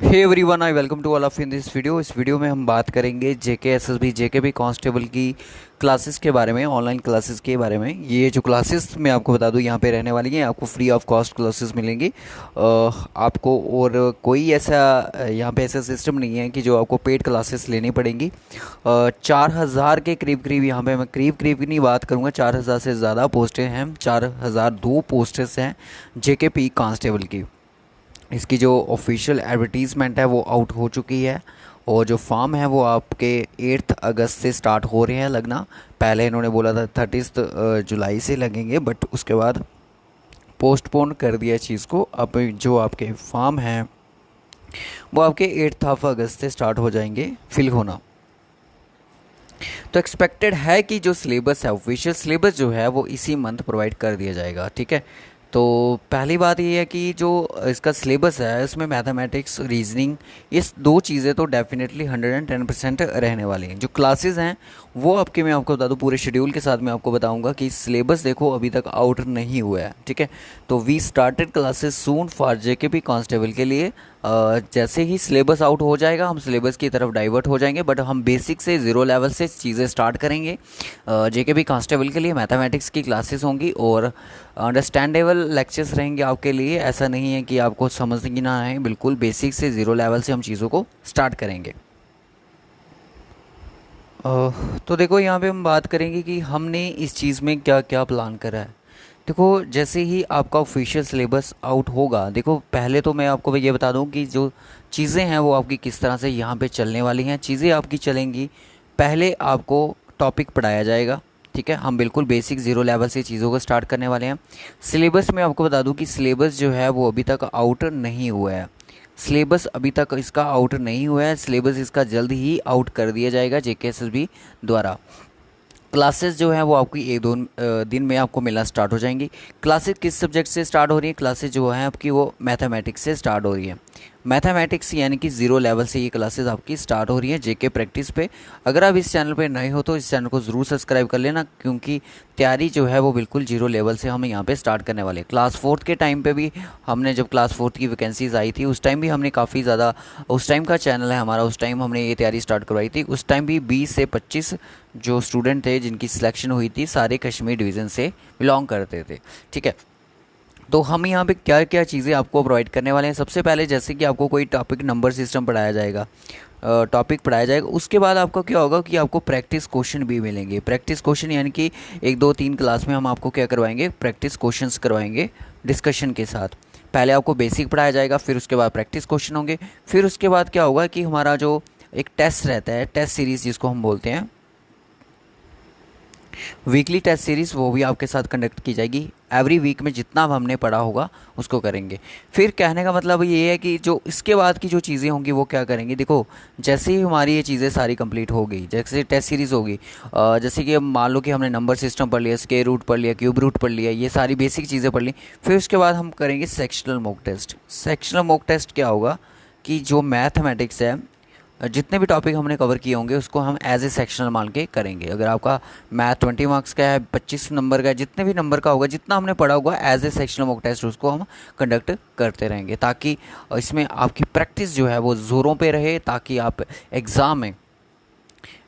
Hey everyone, I welcome to all of in this video. इस video में हम बात करेंगे जेके एसएसबी जेकेबी कांस्टेबल की क्लासेस के बारे में, ऑनलाइन क्लासेस के बारे में। ये जो क्लासेस मैं आपको बता दूं यहाँ पे रहने वाली हैं, आपको फ्री ऑफ कॉस्ट क्लासेस मिलेंगी आपको। और कोई ऐसा यहाँ पे ऐसा सिस्टम नहीं है कि जो आपको पेड क्लासेस लेनी पड़ेंगी। 4,000 के करीब करीब यहाँ पे मैं करीब करीब की नहीं बात करूँगा, 4,000 से ज़्यादा पोस्टें हैं, 4,002 पोस्टें हैं जेकेपी कांस्टेबल की। इसकी जो ऑफिशियल एडवर्टीज़मेंट है वो आउट हो चुकी है, और जो फॉर्म है वो आपके 8 अगस्त से स्टार्ट हो रहे हैं लगना। पहले इन्होंने बोला था 30 जुलाई से लगेंगे, बट उसके बाद पोस्टपोन कर दिया चीज़ को। अब जो आपके फॉर्म हैं वो आपके 8 अगस्त से स्टार्ट हो जाएंगे फिल होना। तो एक्सपेक्टेड है कि जो सिलेबस है, ऑफिशियल सिलेबस जो है वो इसी मंथ प्रोवाइड कर दिया जाएगा। ठीक है, तो पहली बात ये है कि जो इसका सिलेबस है इसमें मैथमेटिक्स, रीजनिंग, ये दो चीज़ें तो डेफिनेटली 110% रहने वाली हैं। जो क्लासेस हैं वो आपके, मैं आपको बता दूं पूरे शेड्यूल के साथ मैं आपको बताऊंगा कि सिलेबस देखो अभी तक आउट नहीं हुआ है। ठीक है, तो we started classes soon for JKP constable के लिए। जैसे ही सिलेबस आउट हो जाएगा हम सिलेबस की तरफ डाइवर्ट हो जाएंगे, बट हम बेसिक से ज़ीरो लेवल से चीज़ें स्टार्ट करेंगे। जेकेपी कांस्टेबल के लिए मैथमेटिक्स की क्लासेस होंगी और अंडरस्टैंडेबल लेक्चर्स रहेंगे आपके लिए। ऐसा नहीं है कि आपको समझ ही ना आए, बिल्कुल बेसिक से ज़ीरो लेवल से हम चीज़ों को स्टार्ट करेंगे। तो देखो यहाँ पे हम बात करेंगे कि हमने इस चीज़ में क्या क्या प्लान करा है। देखो जैसे ही आपका ऑफिशियल सिलेबस आउट होगा, देखो पहले तो मैं आपको ये बता दूं कि जो चीज़ें हैं वो आपकी किस तरह से यहाँ पे चलने वाली हैं। चीज़ें आपकी चलेंगी, पहले आपको टॉपिक पढ़ाया जाएगा। ठीक है, हम बिल्कुल बेसिक ज़ीरो लेवल से चीज़ों को स्टार्ट करने वाले हैं। सिलेबस में आपको बता दूं कि सिलेबस जो है वो अभी तक आउट नहीं हुआ है। सिलेबस अभी तक इसका आउट नहीं हुआ है, सिलेबस इसका जल्द ही आउट कर दिया जाएगा जेकेएसएसबी द्वारा। क्लासेस जो है वो आपकी एक दो दिन में आपको मिलना स्टार्ट हो जाएंगी। क्लासेस किस सब्जेक्ट से स्टार्ट हो रही है? क्लासेस जो है आपकी वो मैथमेटिक्स से स्टार्ट हो रही है। मैथमेटिक्स यानी कि ज़ीरो लेवल से ये क्लासेस आपकी स्टार्ट हो रही है जेके प्रैक्टिस पे। अगर आप इस चैनल पे नए हो तो इस चैनल को ज़रूर सब्सक्राइब कर लेना, क्योंकि तैयारी जो है वो बिल्कुल जीरो लेवल से हम यहाँ पे स्टार्ट करने वाले हैं। क्लास फोर्थ के टाइम पे भी हमने, जब क्लास फोर्थ की वैकेंसीज आई थी उस टाइम भी हमने काफ़ी ज़्यादा, उस टाइम का चैनल है हमारा, उस टाइम हमने ये तैयारी स्टार्ट करवाई थी। उस टाइम भी 20 से 25 जो स्टूडेंट थे जिनकी सिलेक्शन हुई थी, सारे कश्मीर डिवीज़न से बिलोंग करते थे। ठीक है, तो हम यहाँ पे क्या क्या चीज़ें आपको प्रोवाइड करने वाले हैं। सबसे पहले जैसे कि आपको कोई टॉपिक नंबर सिस्टम पढ़ाया जाएगा, टॉपिक पढ़ाया जाएगा। उसके बाद आपको क्या होगा कि आपको प्रैक्टिस क्वेश्चन भी मिलेंगे। प्रैक्टिस क्वेश्चन यानी कि 1 2 3 क्लास में हम आपको क्या करवाएंगे, प्रैक्टिस क्वेश्चंस करवाएंगे डिस्कशन के साथ। पहले आपको बेसिक पढ़ाया जाएगा, फिर उसके बाद प्रैक्टिस क्वेश्चन होंगे। फिर उसके बाद क्या होगा कि हमारा जो एक टेस्ट रहता है, टेस्ट सीरीज़ जिसको हम बोलते हैं वीकली टेस्ट सीरीज़, वो भी आपके साथ कंडक्ट की जाएगी। एवरी वीक में जितना हमने पढ़ा होगा उसको करेंगे। फिर कहने का मतलब ये है कि जो इसके बाद की जो चीज़ें होंगी वो क्या करेंगे। देखो जैसे ही हमारी ये चीज़ें सारी कंप्लीट हो गई, जैसे टेस्ट सीरीज़ होगी, जैसे कि अब मान लो कि हमने नंबर सिस्टम पढ़ लिया, स्क्वायर रूट पढ़ लिया, क्यूब रूट पढ़ लिया, ये सारी बेसिक चीज़ें पढ़ ली। फिर उसके बाद हम करेंगे sectional mock test. Sectional mock test क्या होगा कि जो मैथमेटिक्स है, जितने भी टॉपिक हमने कवर किए होंगे उसको हम एज ए सेक्शनल मान के करेंगे। अगर आपका मैथ 20 मार्क्स का है, 25 नंबर का है, जितने भी नंबर का होगा, जितना हमने पढ़ा होगा as a sectional mock test उसको हम कंडक्ट करते रहेंगे, ताकि इसमें आपकी प्रैक्टिस जो है वो ज़ोरों पे रहे, ताकि आप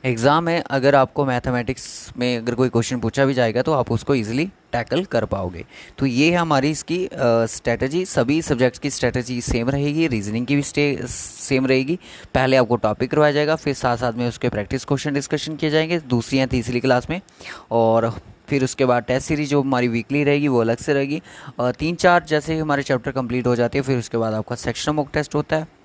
एग्ज़ाम में अगर आपको मैथमेटिक्स में अगर कोई क्वेश्चन पूछा भी जाएगा तो आप उसको इजीली टैकल कर पाओगे। तो ये है हमारी इसकी स्ट्रेटजी। सभी सब्जेक्ट्स की स्ट्रेटजी सेम रहेगी, रीजनिंग की भी सेम रहेगी। पहले आपको टॉपिक करवाया जाएगा, फिर साथ साथ में उसके प्रैक्टिस क्वेश्चन डिस्कशन किए जाएंगे दूसरी या तीसरी क्लास में। और फिर उसके बाद टेस्ट सीरीज जो हमारी वीकली रहेगी वो अलग से रहेगी। 3 4 जैसे ही हमारे चैप्टर कंप्लीट हो जाते हैं, फिर उसके बाद आपका सेक्शनल मॉक टेस्ट होता है।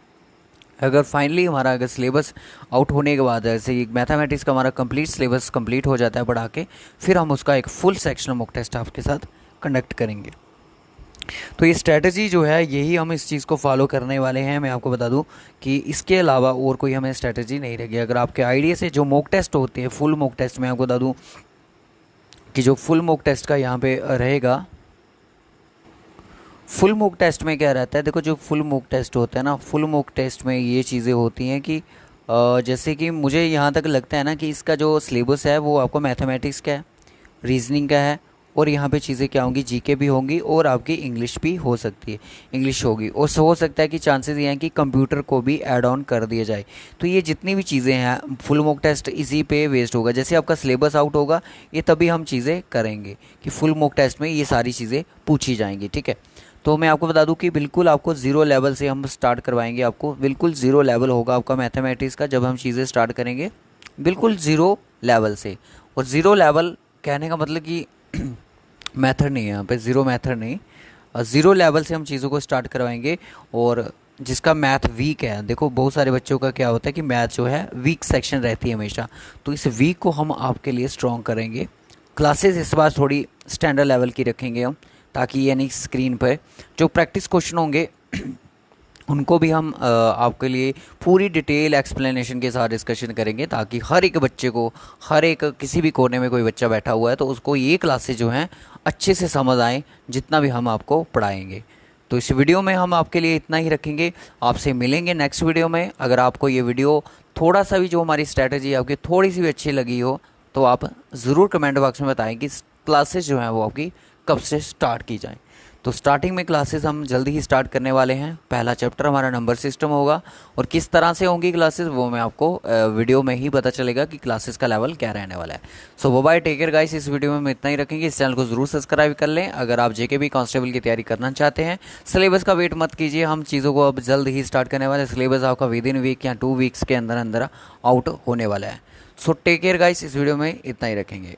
अगर फाइनली हमारा अगर सिलेबस आउट होने के बाद, जैसे मैथमेटिक्स का हमारा कंप्लीट सिलेबस कंप्लीट हो जाता है पढ़ा के, फिर हम उसका एक फुल सेक्शनल मॉक टेस्ट आपके साथ कंडक्ट करेंगे। तो ये स्ट्रेटजी जो है यही हम इस चीज़ को फॉलो करने वाले हैं। मैं आपको बता दूं कि इसके अलावा और कोई हमें स्ट्रेटजी नहीं रहेगी। अगर आपके आइडिया से जो मॉक टेस्ट होते हैं, फुल मॉक टेस्ट, मैं आपको बता दूँ कि जो फुल मॉक टेस्ट का यहाँ पे रहेगा, फुल मॉक टेस्ट में क्या रहता है। देखो जो फुल मॉक टेस्ट होता है ना, फुल मॉक टेस्ट में ये चीज़ें होती हैं कि जैसे कि मुझे यहाँ तक लगता है ना कि इसका जो सिलेबस है वो आपको मैथमेटिक्स का है, रीजनिंग का है और यहाँ पे चीज़ें क्या होंगी, जीके भी होंगी और आपकी इंग्लिश भी हो सकती है, इंग्लिश होगी। और हो सकता है कि चांसेस ये हैं कि कंप्यूटर को भी ऐड ऑन कर दिया जाए। तो ये जितनी भी चीज़ें हैं फुल मॉक टेस्ट इसी पे वेस्ट होगा। जैसे आपका सिलेबस आउट होगा ये तभी हम चीज़ें करेंगे कि फुल मॉक टेस्ट में ये सारी चीज़ें पूछी जाएंगी, ठीक है। तो मैं आपको बता दूं कि बिल्कुल आपको ज़ीरो लेवल से हम स्टार्ट करवाएंगे। आपको बिल्कुल ज़ीरो लेवल होगा आपका मैथमेटिक्स का जब हम चीज़ें स्टार्ट करेंगे, बिल्कुल ज़ीरो लेवल से। और ज़ीरो लेवल कहने का मतलब कि मेथड नहीं है यहाँ पे, ज़ीरो मेथड नहीं, ज़ीरो लेवल से हम चीज़ों को स्टार्ट करवाएंगे। और जिसका मैथ वीक है, देखो बहुत सारे बच्चों का क्या होता है कि मैथ जो है वीक सेक्शन रहती है हमेशा, तो इस वीक को हम आपके लिए स्ट्रॉन्ग करेंगे। क्लासेस इस बार थोड़ी स्टैंडर्ड लेवल की रखेंगे हम, ताकि यानी स्क्रीन पर जो प्रैक्टिस क्वेश्चन होंगे उनको भी हम आपके लिए पूरी डिटेल एक्सप्लेनेशन के साथ डिस्कशन करेंगे, ताकि हर एक बच्चे को, हर एक किसी भी कोने में कोई बच्चा बैठा हुआ है तो उसको ये क्लासेस जो हैं अच्छे से समझ आए, जितना भी हम आपको पढ़ाएंगे। तो इस वीडियो में हम आपके लिए इतना ही रखेंगे। आपसे मिलेंगे नेक्स्ट वीडियो में। अगर आपको ये वीडियो थोड़ा सा भी, जो हमारी स्ट्रैटेजी आपकी थोड़ी सी भी अच्छी लगी हो, तो आप ज़रूर कमेंट बॉक्स में बताएं कि क्लासेस जो हैं वो आपकी कब से स्टार्ट की जाएँ। तो स्टार्टिंग में क्लासेस हम जल्दी ही स्टार्ट करने वाले हैं। पहला चैप्टर हमारा नंबर सिस्टम होगा, और किस तरह से होंगी क्लासेस वो मैं आपको वीडियो में ही पता चलेगा कि क्लासेस का लेवल क्या रहने वाला है। सो बाय, टेक केयर गाइस। इस वीडियो में हम इतना ही रखेंगे। इस चैनल को जरूर सब्सक्राइब कर लें अगर आप जेकेबी कांस्टेबल की तैयारी करना चाहते हैं। सिलेबस का वेट मत कीजिए, हम चीज़ों को अब जल्द ही स्टार्ट करने वाले हैं। सिलेबस आपका विद इन वीक या 2 वीक्स के अंदर अंदर आउट होने वाला है। सो टेक केयर गाइस, इस वीडियो में इतना ही रखेंगे।